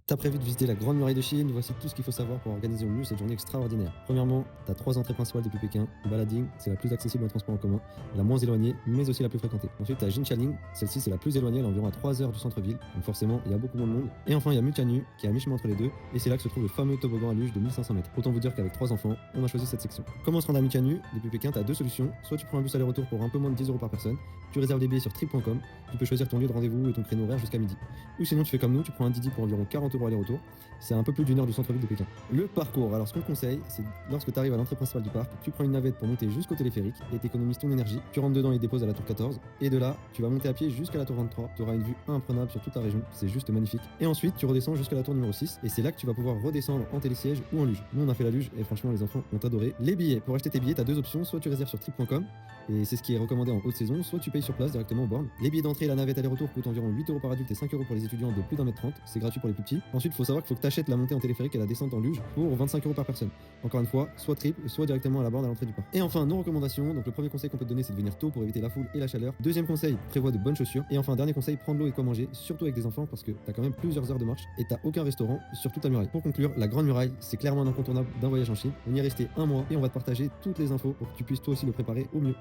T'as prévu de visiter la Grande Muraille de Chine, voici tout ce qu'il faut savoir pour organiser au mieux cette journée extraordinaire. Premièrement, t'as 3 entrées principales depuis Pékin. Balading, c'est la plus accessible en transport en commun, la moins éloignée, mais aussi la plus fréquentée. Ensuite, t'as Jinchaling, celle-ci c'est la plus éloignée, elle est environ à 3 heures du centre-ville, donc forcément, il y a beaucoup moins de monde. Et enfin, il y a Mutianyu, qui est à mi-chemin entre les deux, et c'est là que se trouve le fameux toboggan à luge de 1500 mètres. Autant vous dire qu'avec 3 enfants, on a choisi cette section. Comment se rendre à Mutianyu? Depuis Pékin, t'as deux solutions. Soit tu prends un bus aller-retour pour un peu moins de 10 € par personne, tu réserves des billets sur trip.com, tu peux choisir ton lieu de rendez-vous et ton créneau horaire jusqu'à midi. Ou sinon, tu fais comme nous, tu prends un Didi pour environ 40 € aller-retour. C'est un peu plus d'une heure du centre-ville de Pékin. Le parcours, alors ce qu'on conseille, c'est lorsque tu arrives à l'entrée principale du parc, tu prends une navette pour monter jusqu'au téléphérique et t'économises ton énergie. Tu rentres dedans et déposes à la tour 14. Et de là, tu vas monter à pied jusqu'à la tour 23. Tu auras une vue imprenable sur toute la région. C'est juste magnifique. Et ensuite, tu redescends jusqu'à la tour numéro 6. Et c'est là que tu vas pouvoir redescendre en télésiège ou en luge. Nous, on a fait la luge et franchement, les enfants ont adoré. Les billets, pour acheter tes billets, tu as deux options. Soit tu réserves sur trip.com. Et c'est ce qui est recommandé en haute saison, soit tu payes sur place directement au bornes. Les billets d'entrée et la navette aller-retour coûtent environ 8 € par adulte et 5 € pour les étudiants de plus d'1m30, c'est gratuit pour les plus petits. Ensuite, il faut savoir qu'il faut que tu achètes la montée en téléphérique et la descente en luge pour 25 € par personne. Encore une fois, soit trip, soit directement à la borne à l'entrée du parc. Et enfin, nos recommandations, donc le premier conseil qu'on peut te donner, c'est de venir tôt pour éviter la foule et la chaleur. Deuxième conseil, prévois de bonnes chaussures. Et enfin, dernier conseil, prends de l'eau et quoi manger, surtout avec des enfants parce que t'as quand même plusieurs heures de marche et t'as aucun restaurant sur toute la muraille. Pour conclure, la Grande Muraille, c'est clairement un incontournable d'un voyage en Chine. On y est resté un mois et on va te partager toutes les infos pour que tu puisses toi aussi le préparer au mieux.